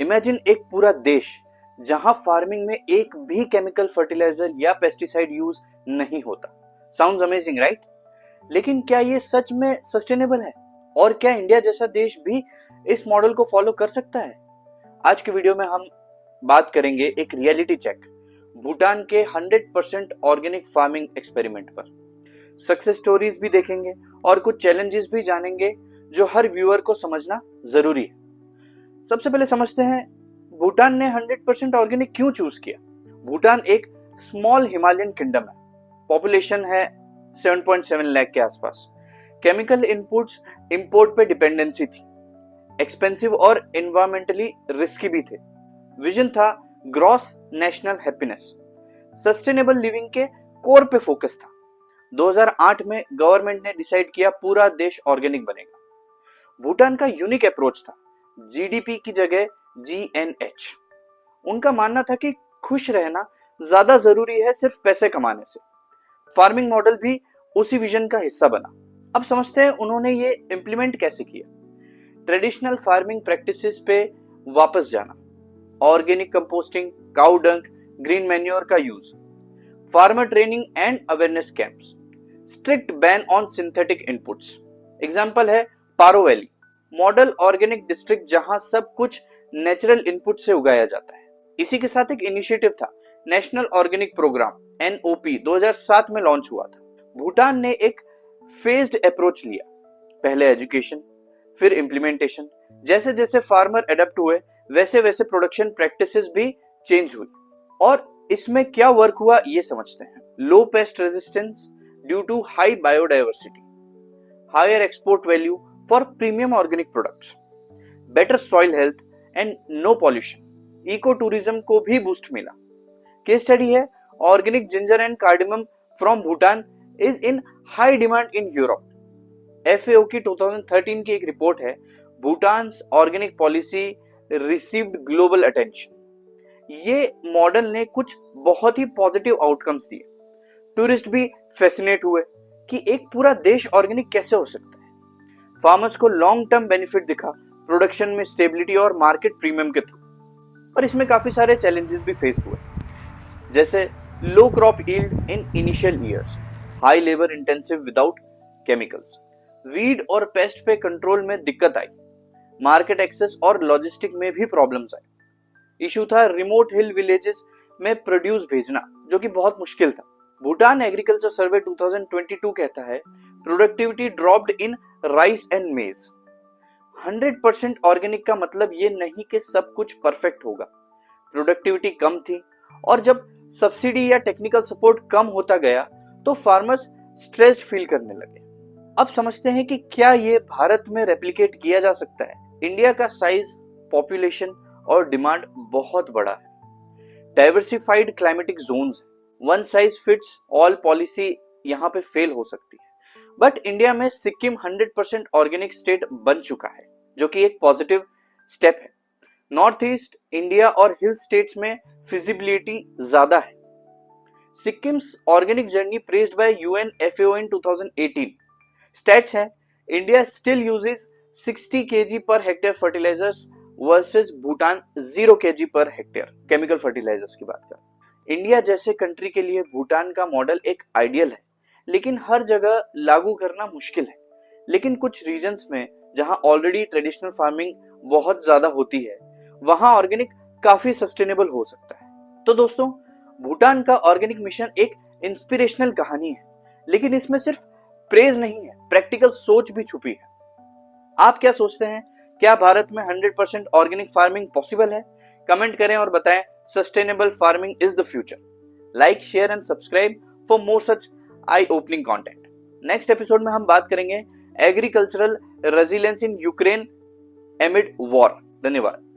Imagine एक पूरा देश जहां फार्मिंग में एक भी केमिकल फर्टिलाइजर या पेस्टिसाइड यूज नहीं होता। Sounds amazing, right? लेकिन क्या ये सच में सस्टेनेबल है? और क्या इंडिया जैसा देश भी इस मॉडल को फॉलो कर सकता है? आज के वीडियो में हम बात करेंगे एक रियलिटी चेक, भूटान के 100% ऑर्गेनिक फार्मिंग एक्सपेरिमेंट पर। सक्सेस स्टोरीज भी देखेंगे और कुछ चैलेंजेस भी जानेंगे जो हर व्यूअर को समझना जरूरी है। सबसे पहले समझते हैं भूटान ने 100% ऑर्गेनिक क्यों चूज किया। भूटान एक स्मॉल हिमालयन किंगडम है, पॉपुलेशन है 7.7 लाख के आसपास। केमिकल इनपुट्स इंपोर्ट पे डिपेंडेंसी थी, एक्सपेंसिव और एनवायरमेंटली रिस्की भी थे। विजन था gross national happiness, sustainable living के कोर पे फोकस था। 2008 में गवर्नमेंट ने डिसाइड किया पूरा देश ऑर्गेनिक बनेगा। भूटान का यूनिक अप्रोच था, जीडीपी की जगह जीएनएच। उनका मानना था कि खुश रहना ज्यादा जरूरी है सिर्फ पैसे कमाने से। फार्मिंग मॉडल भी उसी विजन का हिस्सा बना। अब समझते हैं उन्होंने ये इंप्लीमेंट कैसे किया। ट्रेडिशनल फार्मिंग प्रैक्टिसेस पे वापस जाना, organic composting, cow dung, green manure का use, farmer training and awareness camps, strict ban on synthetic inputs. Example है Paro valley, model organic district जहां सब कुछ नेचुरल इनपुट से उगाया जाता है। इसी के साथ एक इनिशिएटिव था, नेशनल ऑर्गेनिक प्रोग्राम एनओपी 2007 में लॉन्च हुआ था। भूटान ने एक फेज्ड अप्रोच लिया, पहले एजुकेशन फिर इम्प्लीमेंटेशन। जैसे जैसे फार्मर अडेप्ट हुए वैसे वैसे प्रोडक्शन प्रैक्टिसेस भी चेंज हुई। और इसमें क्या वर्क हुआ ये समझते हैं। Low pest resistance due to high biodiversity, higher export value for premium organic products, better soil health and no pollution. Eco tourism को भी बूस्ट मिला। केस स्टडी है organic ginger and cardamom from Bhutan is in high demand in Europe. FAO की 2013 की एक report है, Bhutan's organic policy received global attention. ये model ने कुछ बहुत ही पॉजिटिव आउटकम्स दिए। टूरिस्ट भी फैसिनेट हुए कि एक पूरा देश ऑर्गेनिक कैसे हो सकता है। फार्मर्स को लॉन्ग टर्म बेनिफिट दिखा, प्रोडक्शन में स्टेबिलिटी और मार्केट प्रीमियम के थ्रू। पर इसमें काफी सारे चैलेंजेस भी फेस हुए, जैसे low crop yield in initial years, high labour intensive without chemicals, weed और पेस्ट पे कंट्रोल में दिक्कत आई, मार्केट एक्सेस और लॉजिस्टिक में भी प्रॉब्लम्स आई। इशू था रिमोट हिल विलेजेस में प्रोड्यूस भेजना, जो कि बहुत मुश्किल था। भूटान एग्रीकल्चर सर्वे 2022 कहता है productivity dropped in rice and मेज। 100% ऑर्गेनिक का मतलब ये नहीं कि सब कुछ परफेक्ट होगा। प्रोडक्टिविटी कम थी और जब सब्सिडी या टेक्निकल सपोर्ट कम होता गया तो फार्मर्स स्ट्रेस्ड फील करने लगे। अब समझते हैं कि क्या ये भारत में रेप्लिकेट किया जा सकता है। इंडिया का साइज, पॉपुलेशन और डिमांड बहुत बड़ा है। Diversified climatic zones, one size fits all policy यहाँ पे फेल हो सकती है। बट इंडिया में सिक्किम 100% ऑर्गेनिक स्टेट बन चुका है, जो कि एक पॉजिटिव स्टेप है। नॉर्थ ईस्ट इंडिया और हिल स्टेट्स में फिजिबिलिटी ज्यादा है। Sikkim's organic journey praised by UN FAO in 2018। Stats है, India still uses 60 kg per hectare fertilisers versus Bhutan 0 kg per hectare chemical fertilisers की बात कर। इंडिया जैसे कंट्री के लिए भूटान का मॉडल एक आइडियल है, लेकिन हर जगह लागू करना मुश्किल है। लेकिन कुछ रीजन्स में जहां ऑलरेडी ट्रेडिशनल फार्मिंग बहुत ज्यादा होती है, वहां ऑर्गेनिक काफी सस्टेनेबल हो सकता है। तो दोस्तों, भूटान का ऑर्गेनिक मिशन एक इंस्पिरेशनल कहानी है, लेकिन इसमें सिर्फ प्रेज नहीं है, प्रैक्टिकल सोच भी छुपी है। आप क्या सोचते हैं, क्या भारत में 100% ऑर्गेनिक फार्मिंग पॉसिबल है? कमेंट करें और बताएं sustainable farming is the future. Like, share and subscribe for more such I opening content. Next episode में हम बात करेंगे agricultural resilience in Ukraine एमिड war. धन्यवाद।